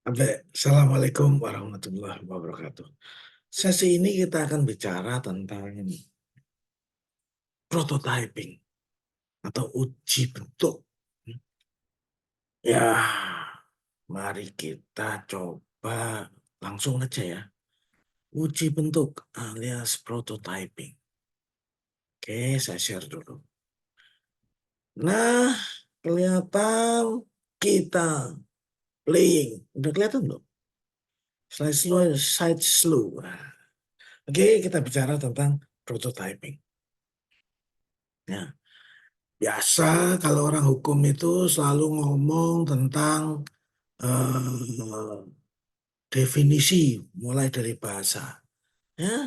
Assalamualaikum warahmatullahi wabarakatuh. Sesi ini kita akan bicara tentang prototyping atau uji bentuk. Ya, mari kita coba langsung aja ya. Uji bentuk alias prototyping. Oke, saya share dulu. Nah, kelihatan kita playing. Udah kelihatan belum? Slide slow. Nah, oke, kita bicara tentang prototyping. Ya. Biasa kalau orang hukum itu selalu ngomong tentang eh, definisi mulai dari bahasa. Ya,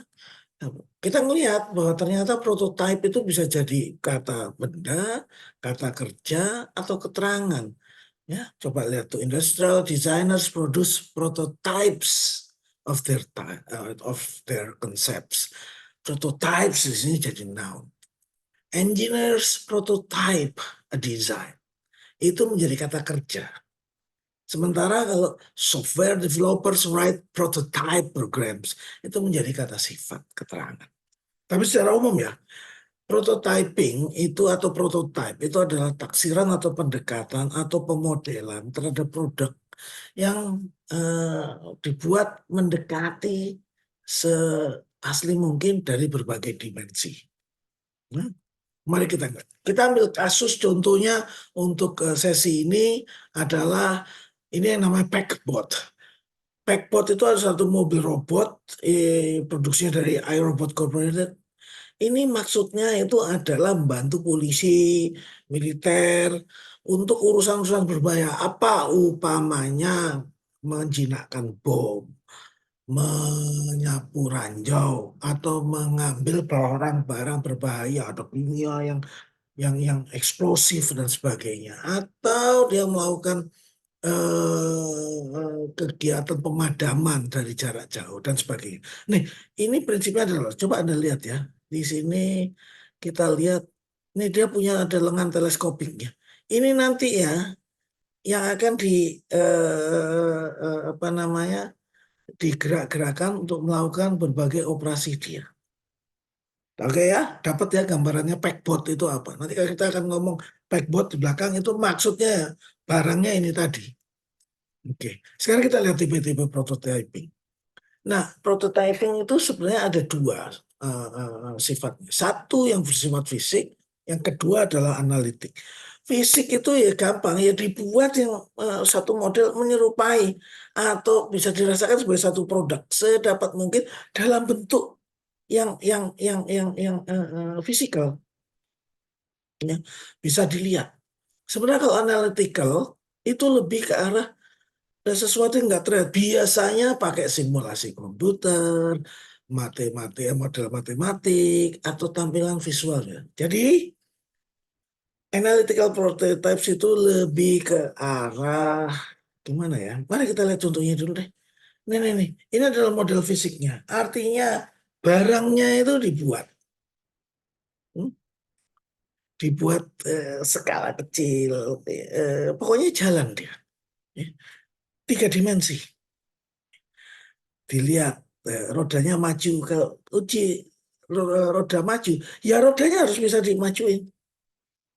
kita melihat bahwa ternyata prototype itu bisa jadi kata benda, kata kerja, atau keterangan. Ya, coba lihat tuh industrial designers produce prototypes of their concepts. Prototypes di sini jadi noun. Engineers prototype a design. Itu menjadi kata kerja. Sementara kalau software developers write prototype programs, itu menjadi kata sifat, keterangan. Tapi secara umum ya, prototyping itu atau prototype itu adalah taksiran atau pendekatan atau pemodelan terhadap produk yang dibuat mendekati seasli mungkin dari berbagai dimensi. Nah, mari kita ambil kasus contohnya untuk sesi ini adalah ini yang namanya Packbot. Packbot itu adalah satu mobil robot produksinya dari iRobot Corporation. Ini maksudnya itu adalah membantu polisi, militer untuk urusan-urusan berbahaya. Apa umpamanya menjinakkan bom, menyapu ranjau, atau mengambil barang-barang berbahaya atau kimia yang eksplosif dan sebagainya, atau dia melakukan kegiatan pemadaman dari jarak jauh dan sebagainya. Nih, ini prinsipnya adalah coba Anda lihat ya. Di sini kita lihat ini dia punya ada lengan teleskopiknya. Ini nanti ya yang akan apa namanya digerak-gerakan untuk melakukan berbagai operasi dia. Oke ya, dapat ya gambarannya packbot itu apa. Nanti kalau kita akan ngomong packbot di belakang itu maksudnya barangnya ini tadi. Oke, sekarang kita lihat tipe-tipe prototyping. Nah, prototyping itu sebenarnya ada dua sifatnya. Satu yang bersifat fisik, yang kedua adalah analitik. Fisik itu ya gampang, ya dibuat yang satu model menyerupai atau bisa dirasakan sebagai satu produk sedapat mungkin dalam bentuk yang fisikal, ya, bisa dilihat. Sebenarnya kalau analytical itu lebih ke arah dan sesuatu yang nggak terlihat. Biasanya pakai simulasi komputer, matematik, model matematik, atau tampilan visualnya. Jadi, analytical prototypes itu lebih ke arah gimana ya? Mari kita lihat contohnya dulu deh. Nih. Ini adalah model fisiknya. Artinya barangnya itu dibuat. Hmm? Dibuat skala kecil. Pokoknya jalan dia. Ya. Tiga dimensi. Dilihat rodanya maju ke uji roda maju ya rodanya harus bisa dimajuin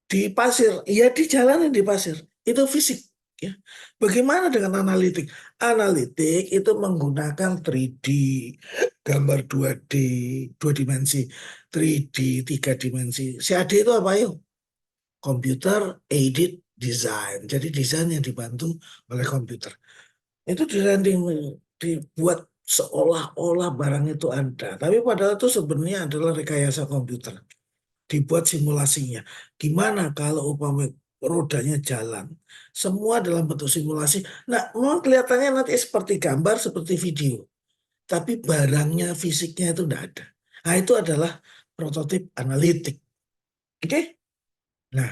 di pasir ya dijalanin di pasir itu fisik ya. Bagaimana dengan analitik? Analitik itu menggunakan 3D gambar 2D dua dimensi 3D tiga dimensi. CAD itu apa yuk? Computer aided design, jadi desain yang dibantu oleh komputer. Itu dirending, dibuat seolah-olah barang itu ada. Tapi padahal itu sebenarnya adalah rekayasa komputer. Dibuat simulasinya. Gimana kalau umpama rodanya jalan? Semua dalam bentuk simulasi. Nah, memang kelihatannya nanti seperti gambar, seperti video. Tapi barangnya, fisiknya itu tidak ada. Nah, itu adalah prototip analitik. Oke? Nah,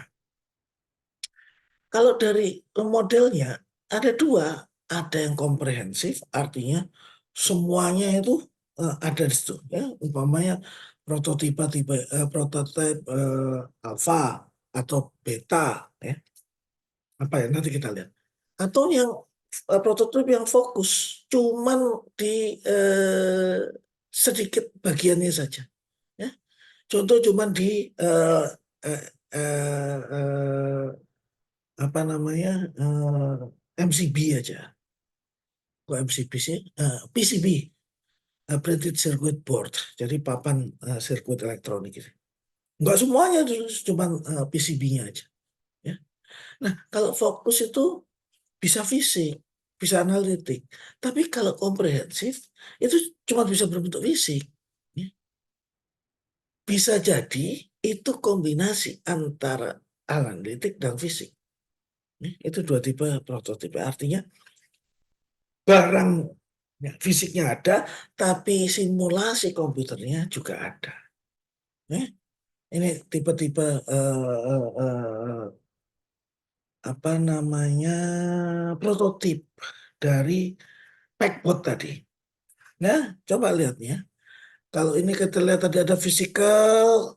kalau dari modelnya ada dua, ada yang komprehensif, artinya semuanya itu ada di situ. Ya, umpamanya prototipe alfa atau beta, ya. Apa ya? Nanti kita lihat. Atau yang prototipe yang fokus, cuman di sedikit bagiannya saja, ya. Contoh cuman di apa namanya, MCB aja. Kok MCB sih? PCB, printed circuit board, jadi papan sirkuit elektronik gitu. Nggak semuanya, cuman PCB-nya aja, ya. Nah, kalau fokus itu bisa fisik, bisa analitik. Tapi kalau komprehensif itu cuma bisa berbentuk fisik, ya. Bisa jadi itu kombinasi antara analitik dan fisik, ya. Itu dua tipe prototipe. Artinya barang, ya, fisiknya ada, tapi simulasi komputernya juga ada, ya. Ini tipe-tipe apa namanya, prototip dari Packbot tadi. Nah, coba lihat ya. Kalau ini kita lihat tadi ada physical,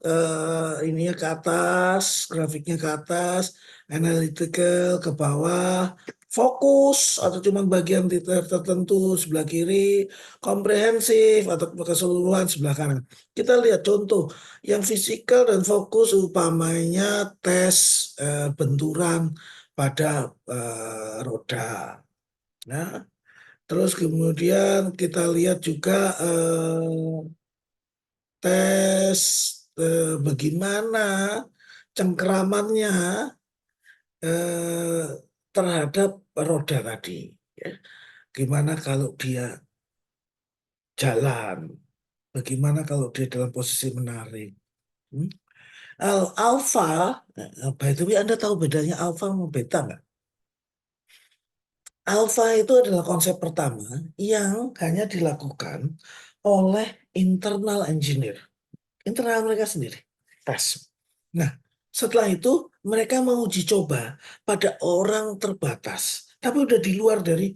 ininya ke atas, grafiknya ke atas, analytical ke bawah, fokus atau cuma bagian tertentu sebelah kiri, komprehensif atau keseluruhan sebelah kanan. Kita lihat contoh yang physical dan fokus umpamanya tes benturan pada roda. Nah, terus kemudian kita lihat juga tes bagaimana cengkeramannya eh, terhadap roda tadi, ya. Gimana kalau dia jalan, bagaimana kalau dia dalam posisi menarik. Hmm? Alpha, by the way, Anda tahu bedanya alpha sama beta nggak? Alpha itu adalah konsep pertama yang hanya dilakukan oleh internal engineer. Internal mereka sendiri, tes. Nah, setelah itu mereka menguji coba pada orang terbatas, tapi udah di luar dari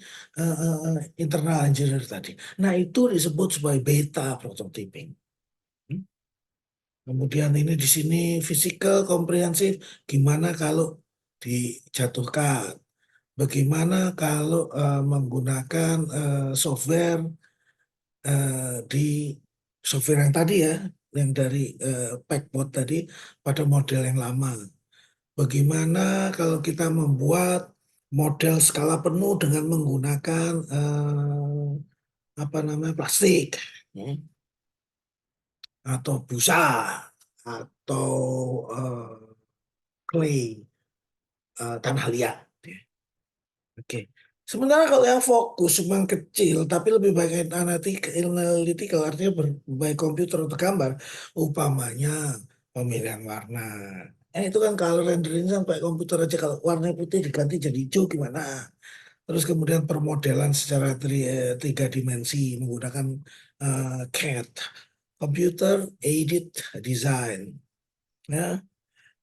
internal engineer tadi. Nah, itu disebut sebagai beta prototyping. Hmm? Kemudian ini di sini physical komprehensif, gimana kalau dijatuhkan, bagaimana kalau menggunakan software di software yang tadi ya, yang dari Packbot tadi pada model yang lama. Bagaimana kalau kita membuat model skala penuh dengan menggunakan apa namanya, plastik, ya, atau busa atau clay, tanah liat, ya. Oke. Sementara kalau yang fokus cuma kecil, tapi lebih baik analytical, artinya berbagai komputer atau gambar, umpamanya pemilihan warna. Itu kan kalau rendering sampai komputer aja, kalau warna putih diganti jadi hijau gimana? Terus kemudian permodelan secara tiga dimensi menggunakan CAD, Computer Aided Design. Ya.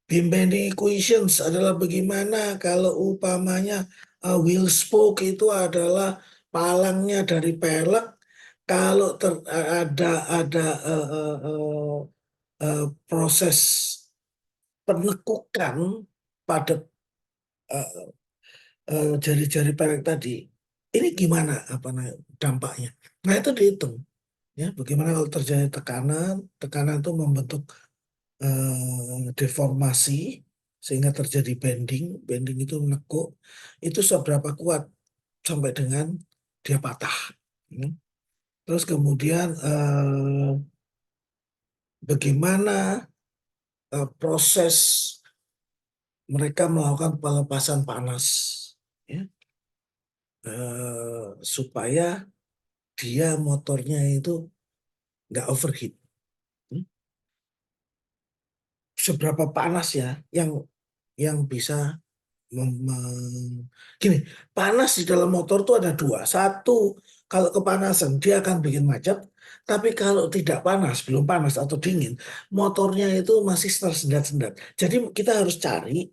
Beam bending equations adalah bagaimana kalau umpamanya wheel spoke itu adalah palangnya dari pelek. Kalau ada proses penekukan pada eh, jari-jari pelek tadi, ini gimana apa namanya dampaknya? Nah, itu dihitung, ya. Bagaimana kalau terjadi tekanan, tekanan itu membentuk deformasi sehingga terjadi bending, bending itu menekuk, itu seberapa kuat sampai dengan dia patah. Hmm. Terus kemudian bagaimana proses mereka melakukan pelepasan panas, ya, supaya dia motornya itu nggak overheat. Hmm. Seberapa panas ya yang bisa gini, panas di dalam motor tuh ada dua. Satu, kalau kepanasan dia akan bikin macet. Tapi kalau tidak panas, belum panas atau dingin, motornya itu masih tersendat-sendat. Jadi kita harus cari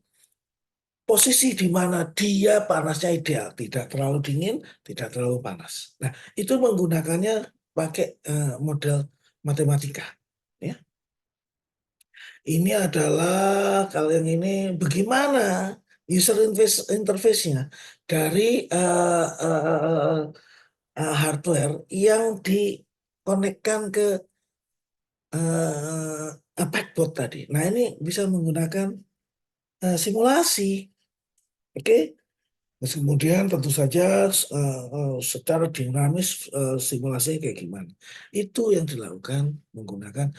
posisi di mana dia panasnya ideal, tidak terlalu dingin, tidak terlalu panas. Nah, itu menggunakannya pakai model matematika. Ya. Ini adalah kalau yang ini bagaimana user interface-nya dari hardware yang dikonekkan ke backbone tadi. Nah, ini bisa menggunakan simulasi, oke? Terus kemudian tentu saja secara dinamis simulasinya kayak gimana. Itu yang dilakukan menggunakan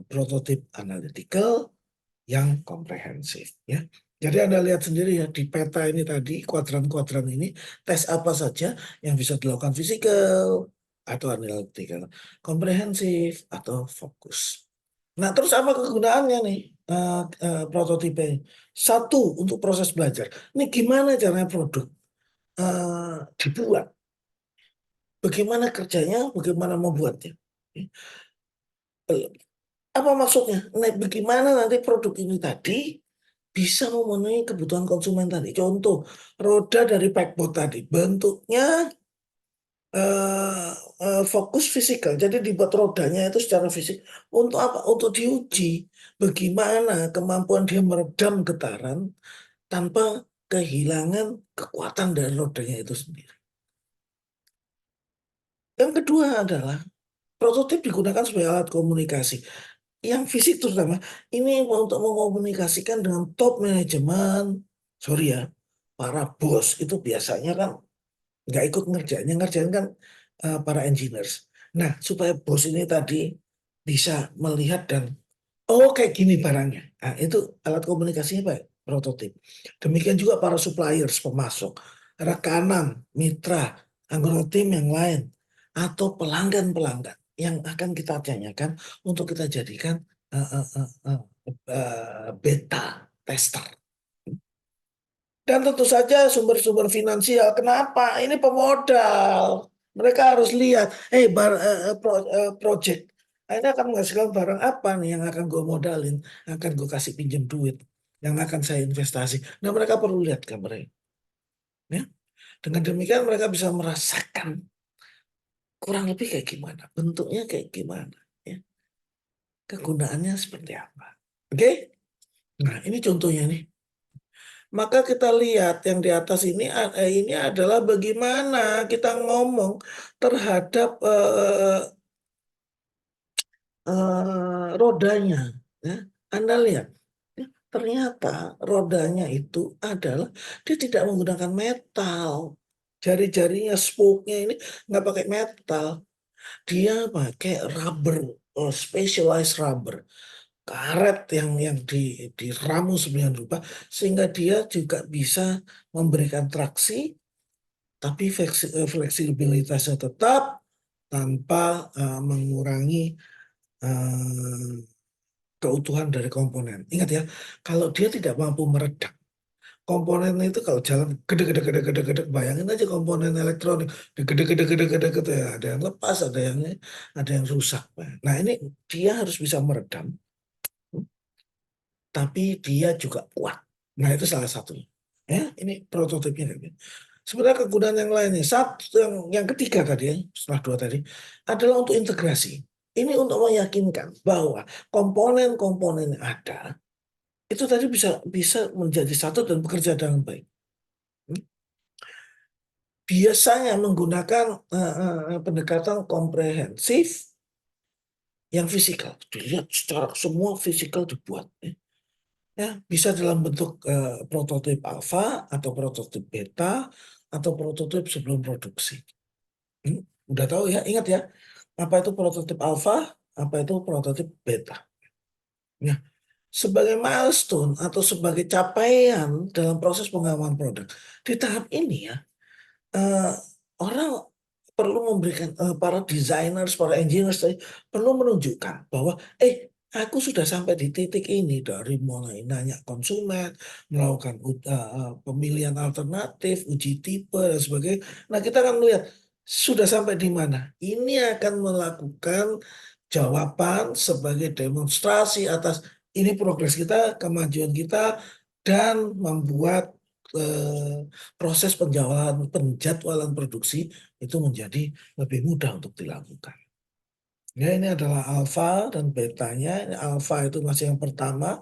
prototip analytical yang komprehensif, ya. Jadi Anda lihat sendiri ya di peta ini tadi, kuadran-kuadran ini, tes apa saja yang bisa dilakukan fisikal atau analytical, komprehensif atau fokus. Nah, terus apa kegunaannya nih prototipe? Satu, untuk proses belajar. Ini gimana caranya produk dibuat? Bagaimana kerjanya? Bagaimana membuatnya? Apa maksudnya? Nah, bagaimana nanti produk ini tadi bisa memenuhi kebutuhan konsumen tadi? Contoh, roda dari Packbot tadi bentuknya eh, fokus fisikal. Jadi dibuat rodanya itu secara fisik. Untuk apa? Untuk diuji bagaimana kemampuan dia meredam getaran tanpa kehilangan kekuatan dari rodanya itu sendiri. Yang kedua adalah prototip digunakan sebagai alat komunikasi. Yang fisik terutama ini untuk mengkomunikasikan dengan top manajemen. Sorry ya, para bos itu biasanya kan nggak ikut ngerjain. Yang ngerjain kan para engineers. Nah, supaya bos ini tadi bisa melihat dan oh kayak gini barangnya. Nah, itu alat komunikasinya baik, prototip. Demikian juga para suppliers, pemasok, rekanan, mitra, anggota tim yang lain, atau pelanggan-pelanggan yang akan kita tanyakan untuk kita jadikan uh, uh, uh, uh, beta tester. Dan tentu saja sumber-sumber finansial. Kenapa? Ini pemodal. Mereka harus lihat, project. Ini akan menghasilkan barang apa nih yang akan gue modalin, yang akan gue kasih pinjam duit, yang akan saya investasi. Nah, mereka perlu lihat gambarnya. Ya. Dengan demikian mereka bisa merasakan kurang lebih kayak gimana, bentuknya kayak gimana, ya. Kegunaannya seperti apa. Oke? Nah, ini contohnya nih. Maka kita lihat yang di atas ini adalah bagaimana kita ngomong terhadap rodanya. Ya. Anda lihat, ya, ternyata rodanya itu adalah dia tidak menggunakan metal. Jari-jarinya, spoke-nya ini nggak pakai metal. Dia pakai rubber, specialized rubber. Karet yang diramu sembilan rupa sehingga dia juga bisa memberikan traksi tapi fleksibilitasnya tetap tanpa mengurangi uh, keutuhan dari komponen. Ingat ya, kalau dia tidak mampu meredam komponen itu kalau jalan gede, bayangin aja komponen elektronik gede, ya, ada yang lepas, ada yang rusak. Nah, ini dia harus bisa meredam tapi dia juga kuat. Nah, itu salah satunya. Ya, ini prototipnya. Sebenarnya kegunaan yang lainnya, yang ketiga tadi, ya, setelah dua tadi, adalah untuk integrasi. Ini untuk meyakinkan bahwa komponen-komponen yang ada itu tadi bisa bisa menjadi satu dan bekerja dengan baik. Biasanya menggunakan pendekatan komprehensif yang fisikal. Dilihat secara semua fisikal dibuat. Ya, bisa dalam bentuk prototip alfa atau prototip beta atau prototip sebelum produksi. Hmm, udah tahu ya, ingat ya, apa itu prototip alfa, apa itu prototip beta. Ya, sebagai milestone atau sebagai capaian dalam proses pengembangan produk. Di tahap ini ya, eh, orang perlu memberikan para designers, para engineers tadi perlu menunjukkan bahwa aku sudah sampai di titik ini dari mulai nanya konsumen, melakukan pemilihan alternatif, uji tipe dan sebagainya. Nah, kita akan melihat sudah sampai di mana. Ini akan melakukan jawaban sebagai demonstrasi atas ini progres kita, kemajuan kita, dan membuat proses penjadwalan produksi itu menjadi lebih mudah untuk dilakukan. Ya, ini adalah alfa dan betanya. Ini alfa itu masih yang pertama,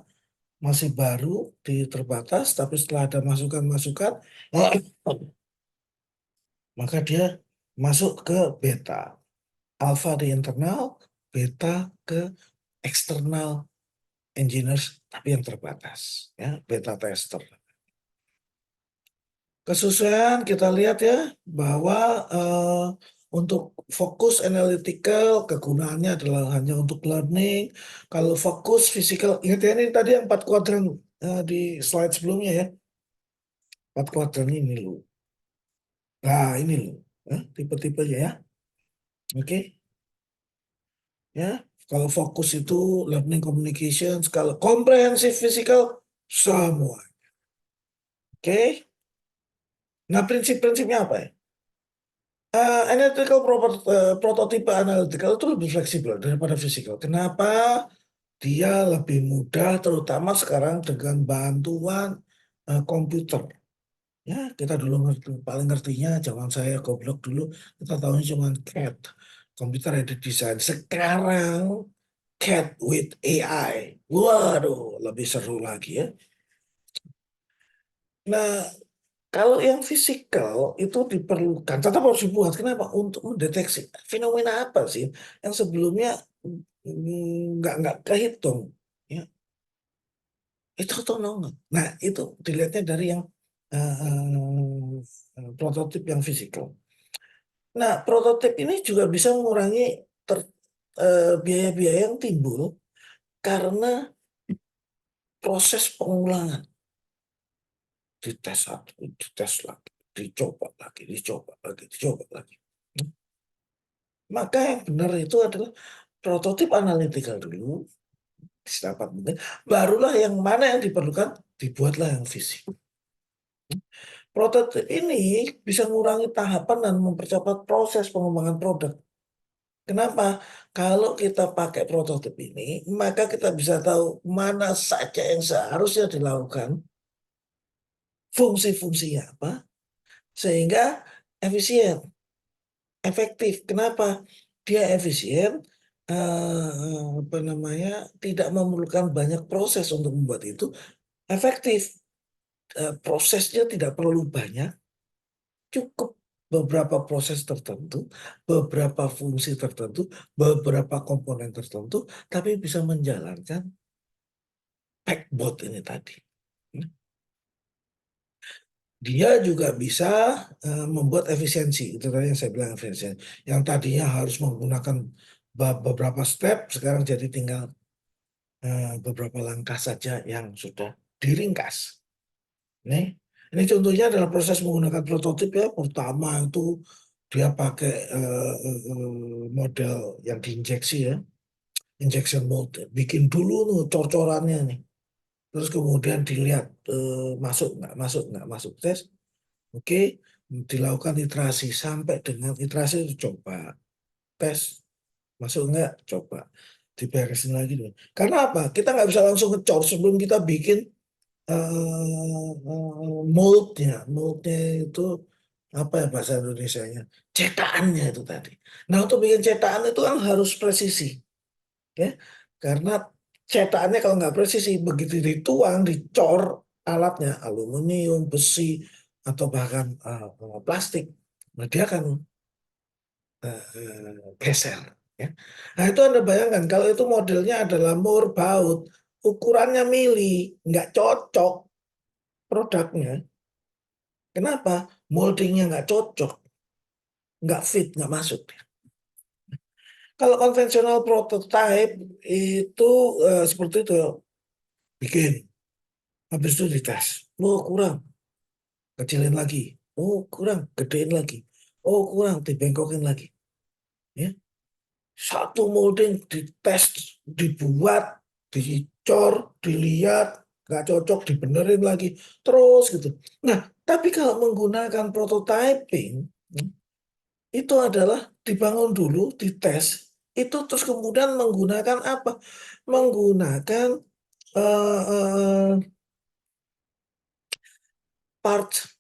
masih baru, terbatas, tapi setelah ada masukan-masukan, maka dia masuk ke beta. Alpha di internal, beta ke eksternal engineers, tapi yang terbatas. Ya, beta tester. Kesusahan kita lihat ya, bahwa untuk fokus analytical, kegunaannya adalah hanya untuk learning. Kalau fokus physical, ingat ya ini tadi yang 4 kuadran di slide sebelumnya ya. 4 kuadran ini loh. Nah ini loh, tipe-tipenya ya. Oke, ya. Kalau fokus itu learning communications, kalau comprehensive physical, semua. Oke. Nah prinsip-prinsipnya apa ya? Analytical prototipe analytical itu lebih fleksibel daripada physical. Kenapa? Dia lebih mudah, terutama sekarang dengan bantuan komputer. Ya, kita dulu paling ngertinya zaman saya goblok dulu, kita tahunya cuma CAD, Computer Aided Design. Sekarang CAD with AI. Waduh, lebih seru lagi ya. Nah, kalau yang fisikal itu diperlukan, tetap harus dibuat. Kenapa? Untuk mendeteksi fenomena apa sih yang sebelumnya nggak kehitung. Ya, itu otonom. Nah, itu dilihatnya dari yang prototip yang fisikal. Nah, prototip ini juga bisa mengurangi biaya-biaya yang timbul karena proses pengulangan. Dites satu, dites lagi, dicoba lagi, dicoba lagi, dicoba lagi. Maka yang benar itu adalah prototip analytical dulu, sedapat mungkin, barulah yang mana yang diperlukan, dibuatlah yang fisik. Prototip ini bisa mengurangi tahapan dan mempercepat proses pengembangan produk. Kenapa? Kalau kita pakai prototip ini, maka kita bisa tahu mana saja yang seharusnya dilakukan, fungsi-fungsinya apa, sehingga efisien, efektif. Kenapa? Dia efisien, apa namanya, tidak memerlukan banyak proses untuk membuat itu, efektif. Prosesnya tidak perlu banyak, cukup beberapa proses tertentu, beberapa fungsi tertentu, beberapa komponen tertentu, tapi bisa menjalankan backbot ini tadi. Dia juga bisa membuat efisiensi, itu tadi yang saya bilang efisiensi. Yang tadinya harus menggunakan beberapa step, sekarang jadi tinggal beberapa langkah saja yang sudah diringkas. Ini contohnya adalah proses menggunakan prototip ya. Pertama itu dia pakai model yang diinjeksi ya, injection mold. Bikin dulu tuh cor-corannya nih. Terus kemudian dilihat masuk nggak masuk tes. Oke, dilakukan iterasi sampai dengan iterasi itu coba tes masuk nggak coba diberesin lagi dulu. Karena apa? Kita nggak bisa langsung ngecor sebelum kita bikin moldnya itu apa ya bahasa Indonesianya? Cetakannya itu tadi. Nah untuk bikin cetakan itu kan harus presisi, ya, karena cetakannya kalau nggak presisi begitu dituang, dicor alatnya aluminium, besi atau bahkan plastik, nah dia akan geser. Ya. Nah itu Anda bayangkan kalau itu modelnya adalah Moore baut, ukurannya mili, nggak cocok produknya. Kenapa? Moldingnya nggak cocok, nggak fit, nggak masuk. Kalau konvensional prototype itu seperti itu, bikin, habis itu dites. Oh kurang, kecilin lagi. Oh kurang, gedein lagi. Oh kurang, dibengkokin lagi. Ya, satu molding dites, dibuat, dicor, dilihat, nggak cocok, dibenerin lagi, terus gitu. Nah, tapi kalau menggunakan prototyping, itu adalah dibangun dulu, dites, itu terus kemudian menggunakan apa? Menggunakan eh, eh, parts,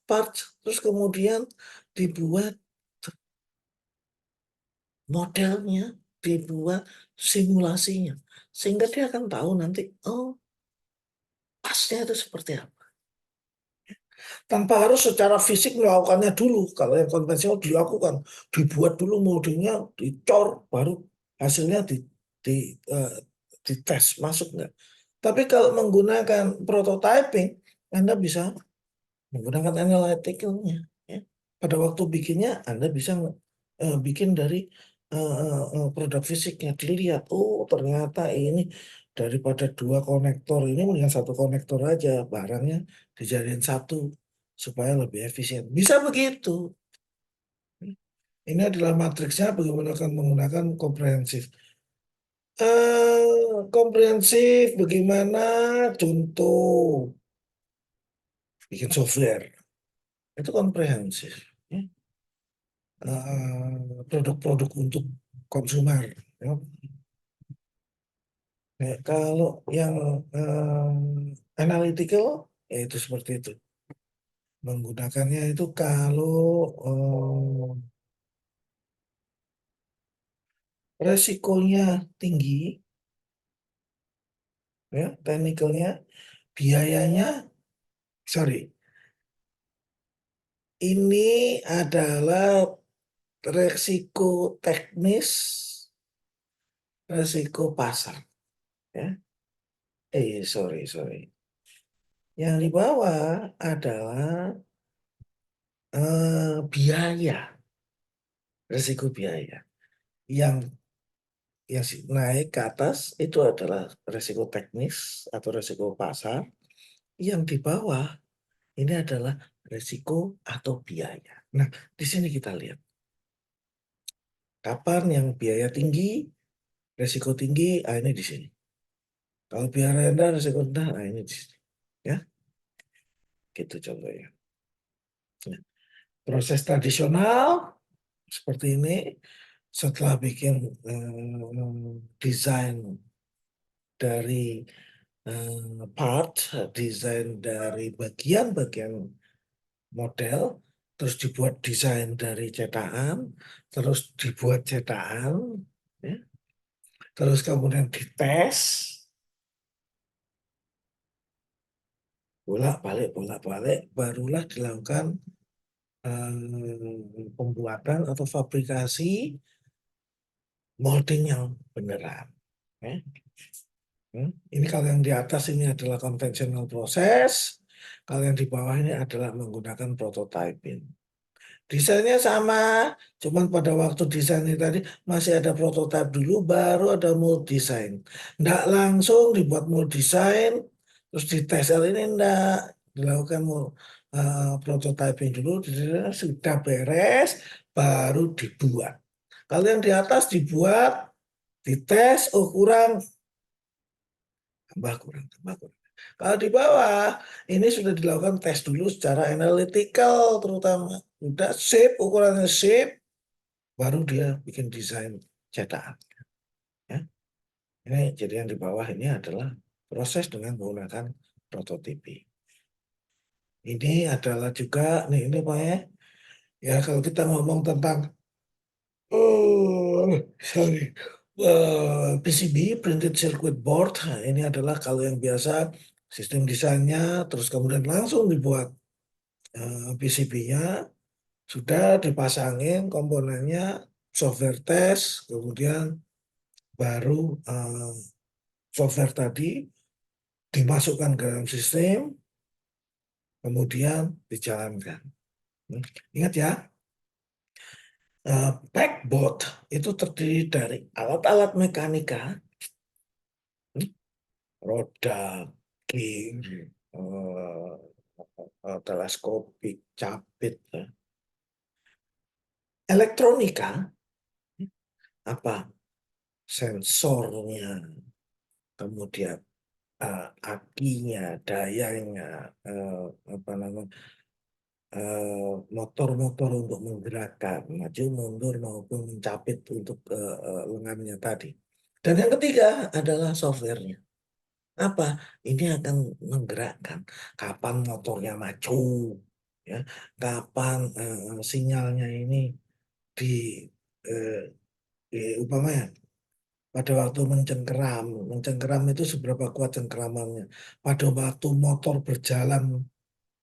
parts, terus kemudian dibuat modelnya, dibuat simulasinya, sehingga dia akan tahu nanti, oh pasnya itu seperti apa. Tanpa harus secara fisik melakukannya dulu. Kalau yang konvensional dilakukan, dibuat dulu modelnya, dicor, baru hasilnya eh, dites masuk nggak. Tapi kalau menggunakan prototyping, Anda bisa menggunakan analyticalnya. Ya. Pada waktu bikinnya, Anda bisa bikin dari produk fisiknya. Dilihat, oh ternyata ini daripada dua konektor ini mendingan satu konektor aja, barangnya dijadiin satu supaya lebih efisien. Bisa begitu. Ini adalah matriksnya bagaimana akan menggunakan komprehensif. Komprehensif bagaimana? Contoh bikin software itu komprehensif. Ya. Produk-produk untuk konsumer. Ya. Nah, kalau yang analytical, ya itu seperti itu. Menggunakannya itu kalau resikonya tinggi, ya, teknikalnya, biayanya, sorry, ini adalah resiko teknis, resiko pasar. Ya. Sorry. Yang di bawah adalah biaya, resiko biaya. Yang naik ke atas itu adalah resiko teknis atau resiko pasar. Yang di bawah ini adalah resiko atau biaya. Nah, di sini kita lihat kapan yang biaya tinggi, resiko tinggi, ini di sini. Kalau biaya rendah, resiko rendah, ini di sini. Ya, gitu contohnya. Nah, proses tradisional seperti ini, setelah bikin desain dari part, desain dari bagian-bagian model, terus dibuat desain dari cetakan, terus dibuat cetakan, ya. Terus kemudian dites, bolak-balik, barulah dilakukan pembuatan atau fabrikasi molding yang beneran. Ya. Ini kalau yang di atas ini adalah konvensional proses, kalau yang di bawah ini adalah menggunakan prototyping. Desainnya sama, cuman pada waktu desain ini tadi masih ada prototype dulu, baru ada mold design. Nggak langsung dibuat mold design, terus dites. Ini nggak dilakukan prototyping dulu, sudah beres, baru dibuat. Kalau yang di atas dibuat, dites, oh kurang, tambah kurang, tambah kurang. Kalau di bawah, ini sudah dilakukan tes dulu secara analytical terutama. Sudah shape, ukurannya shape, baru dia bikin desain cetakan. Ya. Ini jadi yang di bawah ini adalah proses dengan menggunakan prototipi. Ini adalah juga, nih ini Pak ya, ya kalau kita ngomong tentang, oh, sorry, PCB, printed circuit board, nah, ini adalah kalau yang biasa sistem desainnya, terus kemudian langsung dibuat PCB-nya, sudah dipasangin komponennya, software test, kemudian baru software tadi dimasukkan ke dalam sistem, kemudian dijalankan. Ingat ya, backboard itu terdiri dari alat-alat mekanika, roda, gear, teleskopik, capit, elektronika, apa sensornya, kemudian akinya, dayanya, apa namanya, motor-motor untuk menggerakkan, maju mundur maupun mencapit untuk lengannya tadi. Dan yang ketiga adalah softwarenya. Apa? Ini akan menggerakkan kapan motornya maju, ya, kapan sinyalnya ini di, umpamanya pada waktu mencengkeram. Mencengkeram itu seberapa kuat cengkeramannya. Pada waktu motor berjalan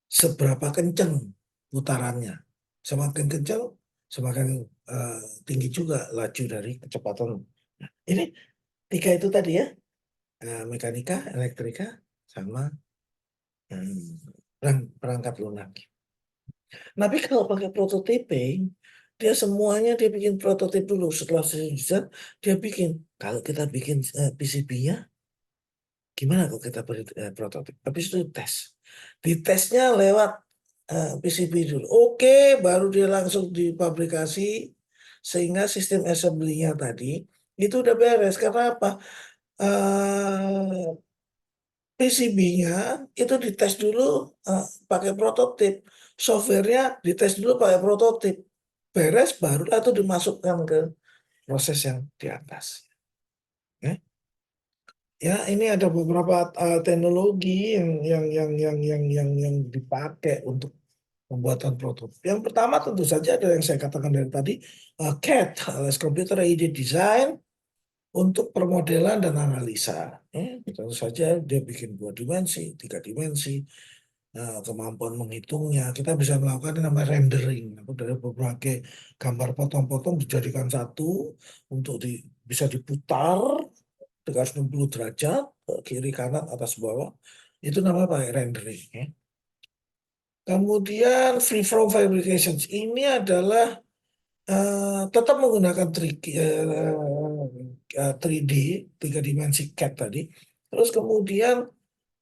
seberapa kenceng putarannya. Semakin kencang, semakin eh, tinggi juga laju dari kecepatan. Nah, ini tiga itu tadi ya, mekanika, elektrika, sama perangkat lunak. Tapi kalau pakai prototyping, dia semuanya dia bikin prototipe dulu. Setelah selesai, dia bikin. Kalau kita bikin PCB-nya, gimana kalau kita beri prototip? Habis itu tes. Di tesnya lewat PCB dulu. Oke, baru dia langsung dipabrikasi sehingga sistem assembly-nya tadi itu udah beres. Karena apa? PCB-nya itu dites dulu pakai prototip. Software-nya dites dulu pakai prototip. Beres, barulah itu dimasukkan ke proses yang di atas. Ya. Ya, ini ada beberapa teknologi yang dipakai untuk pembuatan prototip. Yang pertama tentu saja ada yang saya katakan dari tadi, CAD, alias Computer Aided Design, untuk permodelan dan analisa. Tentu saja dia bikin 2 dimensi, 3 dimensi, kemampuan menghitungnya. Kita bisa melakukan yang namanya rendering, dari berbagai gambar potong-potong dijadikan satu untuk bisa diputar 360 derajat, kiri kanan atas bawah. Itu namanya pakai rendering. Ya. Kemudian freeform fabrications ini adalah tetap menggunakan 3D, 3 dimensi CAD tadi. Terus kemudian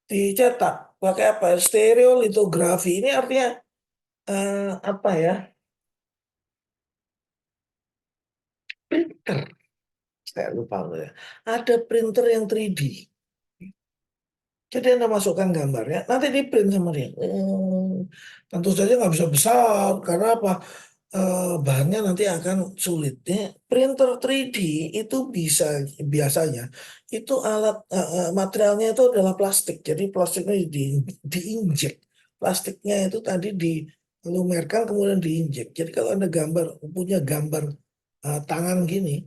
dicetak pakai apa? Stereolitografi. Ini artinya apa ya? Printer. Saya lupa ya. Ada printer yang 3D. Jadi Anda masukkan gambarnya, nanti di print sama dia. Tentu saja nggak bisa besar, karena apa? Bahannya nanti akan sulit. Printer 3D itu bisa biasanya itu alat materialnya itu adalah plastik. Jadi plastiknya diinjek. Plastiknya itu tadi dilumerkan kemudian diinjek. Jadi kalau Anda punya gambar tangan gini,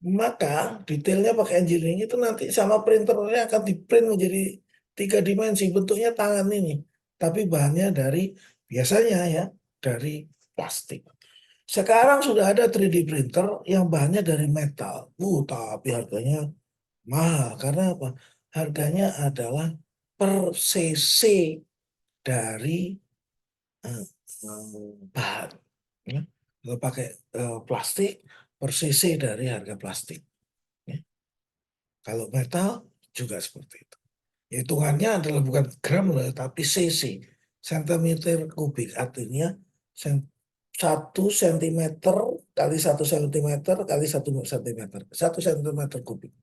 maka detailnya pakai engineering itu nanti sama printernya akan di-print menjadi 3 dimensi bentuknya tangan ini. Tapi bahannya biasanya ya dari plastik. Sekarang sudah ada 3D printer yang bahannya dari metal. Tapi harganya mahal. Karena apa? Harganya adalah per cc dari eh, bahan. Ya. Kalau pakai plastik, per cc dari harga plastik. Ya. Kalau metal juga seperti itu. Hitungannya adalah bukan gram loh, tapi cc, sentimeter kubik. Artinya 1 sentimeter kali 1 sentimeter kali 1 sentimeter. 1 sentimeter kubik.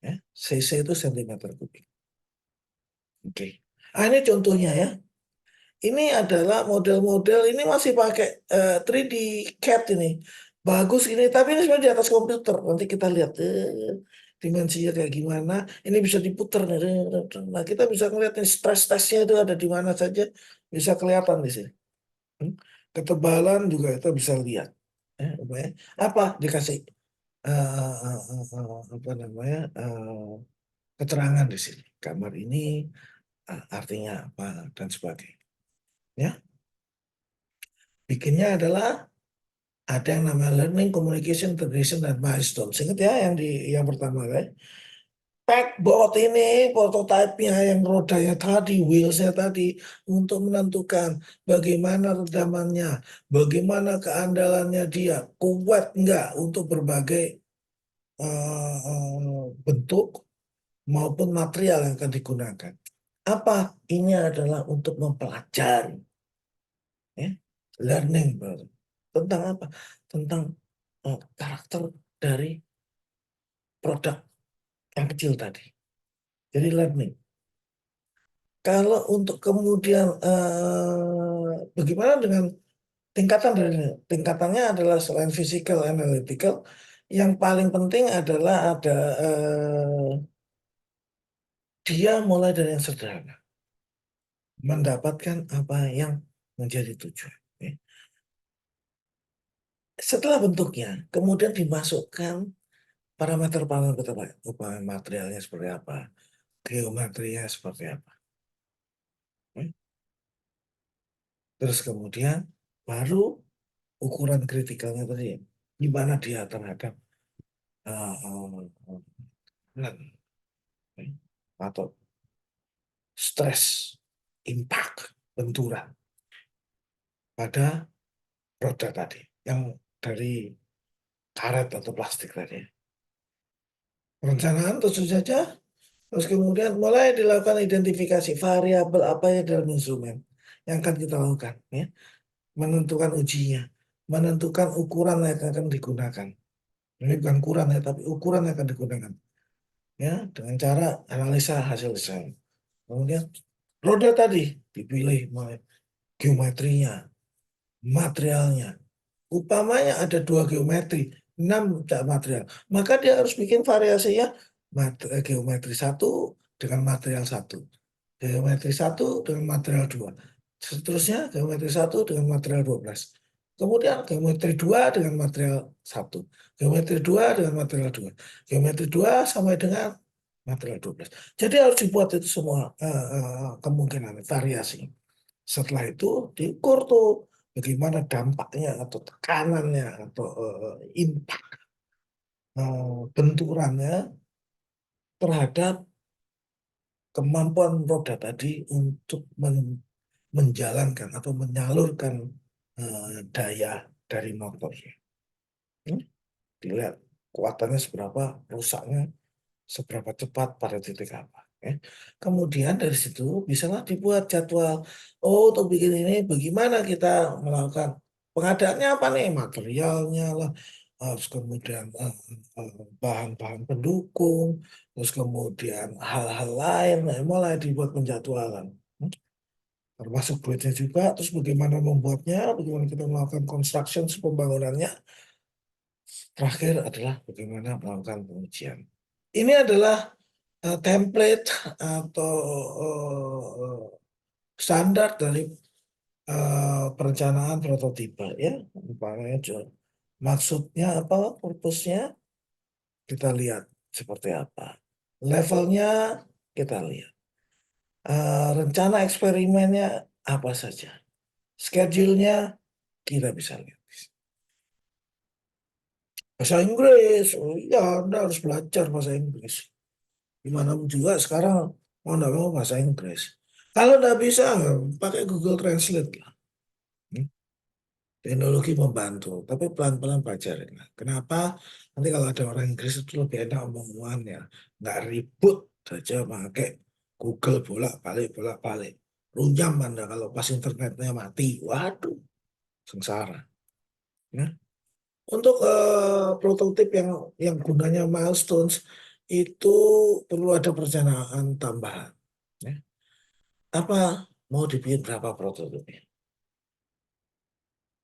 Ya. Cc itu sentimeter kubik. Oke. Ini contohnya ya. Ini adalah model-model, ini masih pakai 3D CAD ini. Bagus ini, tapi ini sebenarnya di atas komputer. Nanti kita lihat dimensinya kayak gimana. Ini bisa diputar. Nah, kita bisa ngeliat nih stress testnya itu ada di mana saja. Bisa kelihatan di sini. Ketebalan juga kita bisa lihat. Apa dikasih apa namanya keterangan di sini. Gambar ini artinya apa dan sebagainya. Ya, bikinnya adalah ada yang namanya learning, communication, integration, dan milestone. Ingat ya yang pertama kan. Packbot ini prototipenya yang rodanya tadi, wheelsnya tadi untuk menentukan bagaimana redamannya, bagaimana keandalannya dia, kuat enggak untuk berbagai bentuk maupun material yang akan digunakan. Apa? Ini adalah untuk mempelajari, ya, learning tentang apa? Tentang karakter dari produk yang kecil tadi. Jadi learning. Kalau untuk kemudian bagaimana dengan tingkatannya adalah selain physical analytical, yang paling penting adalah ada dia mulai dari yang sederhana, mendapatkan apa yang menjadi tujuan. Ya. Setelah bentuknya, kemudian dimasukkan parameter materialnya seperti apa, geometrinya seperti apa. Terus kemudian baru ukuran kritikalnya tadi, gimana dia terhadap atau stres, impact, benturan pada roda tadi, yang dari karet atau plastik tadi. Perencanaan tentu saja, terus kemudian mulai dilakukan identifikasi variabel apa yang dalam instrumen yang akan kita lakukan, ya. Menentukan ujinya, menentukan ukuran yang akan digunakan. Ini bukan ukuran ya, tapi ukuran yang akan digunakan, ya, dengan cara analisa hasil desain. Kemudian roda tadi dipilih mulai geometrinya, materialnya. Upamanya ada 2 geometri, 6 material, maka dia harus bikin variasinya geometri 1 dengan material 1, geometri 1 dengan material 2, seterusnya geometri 1 dengan material 12. Kemudian geometri 2 dengan material 1, geometri 2 dengan material 2, geometri 2 sampai dengan material 12. Jadi harus dibuat itu semua kemungkinan variasi. Setelah itu diukur tuh bagaimana dampaknya atau tekanannya atau impact benturannya terhadap kemampuan roda tadi untuk menjalankan atau menyalurkan daya dari motornya. Dilihat kuatannya seberapa, rusaknya seberapa cepat pada titik apa. Ya. Kemudian dari situ bisalah dibuat jadwal. Oh, untuk bikin ini bagaimana kita melakukan pengadaannya apa nih, materialnya lah, terus kemudian bahan-bahan pendukung, terus kemudian hal-hal lain, nah, mulai dibuat penjadwalan. Termasuk duitnya juga, terus bagaimana membuatnya, bagaimana kita melakukan construction pembangunannya. Terakhir adalah bagaimana melakukan pengujian. Ini adalah template atau standar dari perencanaan prototipe, ya. Umpamanya maksudnya apa, purpose-nya kita lihat seperti apa, levelnya kita lihat, rencana eksperimennya apa saja, schedule-nya kita bisa lihat. Bahasa Inggris, oh iya, Anda harus belajar bahasa Inggris. Gimana juga sekarang mau nggak mau bahasa Inggris. Kalau nggak bisa, pakai Google Translate lah. Teknologi membantu, tapi pelan-pelan pelajarin. Kenapa? Nanti kalau ada orang Inggris itu lebih enak omongannya, nggak ribut saja pakai Google bolak-balik. Runyam Anda kalau pas internetnya mati, waduh, sengsara. Ya. Untuk prototip yang gunanya milestones itu perlu ada perencanaan tambahan. Ya. Apa mau dibikin berapa prototipnya?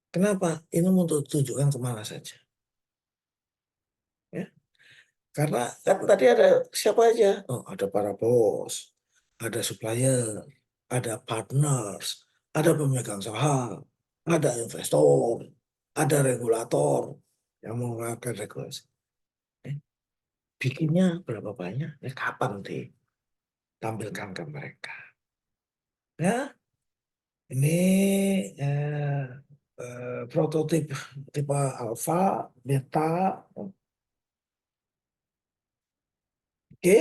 Kenapa? Ini untuk tujuan kemana saja. Ya. Karena kan tadi ada siapa aja? Oh, ada para bos, ada supplier, ada partners, ada pemegang saham, ada investor, ada regulator yang mengeluarkan regulasi. Eh, Bikinnya berapa banyak? Kapan ditampilkan ke mereka? Ya, ini eh, prototip tipe alpha, beta, oke.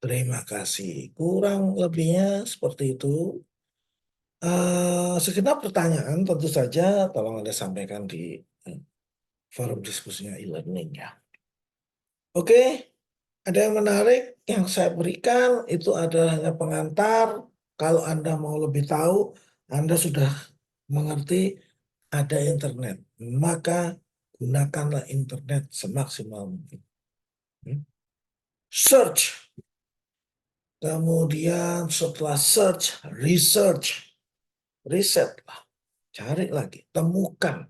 Terima kasih. Kurang lebihnya seperti itu. Segenap pertanyaan tentu saja tolong Anda sampaikan di eh, forum diskusinya e-learning, ya. Oke, ada yang menarik yang saya berikan itu adalah hanya pengantar. Kalau Anda mau lebih tahu, Anda sudah mengerti ada internet, maka gunakanlah internet semaksimal mungkin. Search. Kemudian setelah search, riset lah, cari lagi, temukan,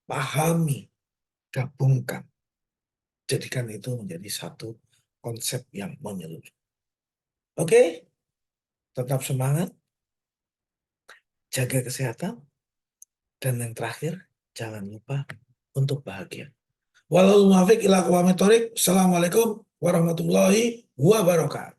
pahami, gabungkan. Jadikan itu menjadi satu konsep yang menyeluruh. Oke, tetap semangat, jaga kesehatan, dan yang terakhir, jangan lupa untuk bahagia. Wallahul muwaffiq ila aqwamit thoriq. Assalamualaikum warahmatullahi wabarakatuh.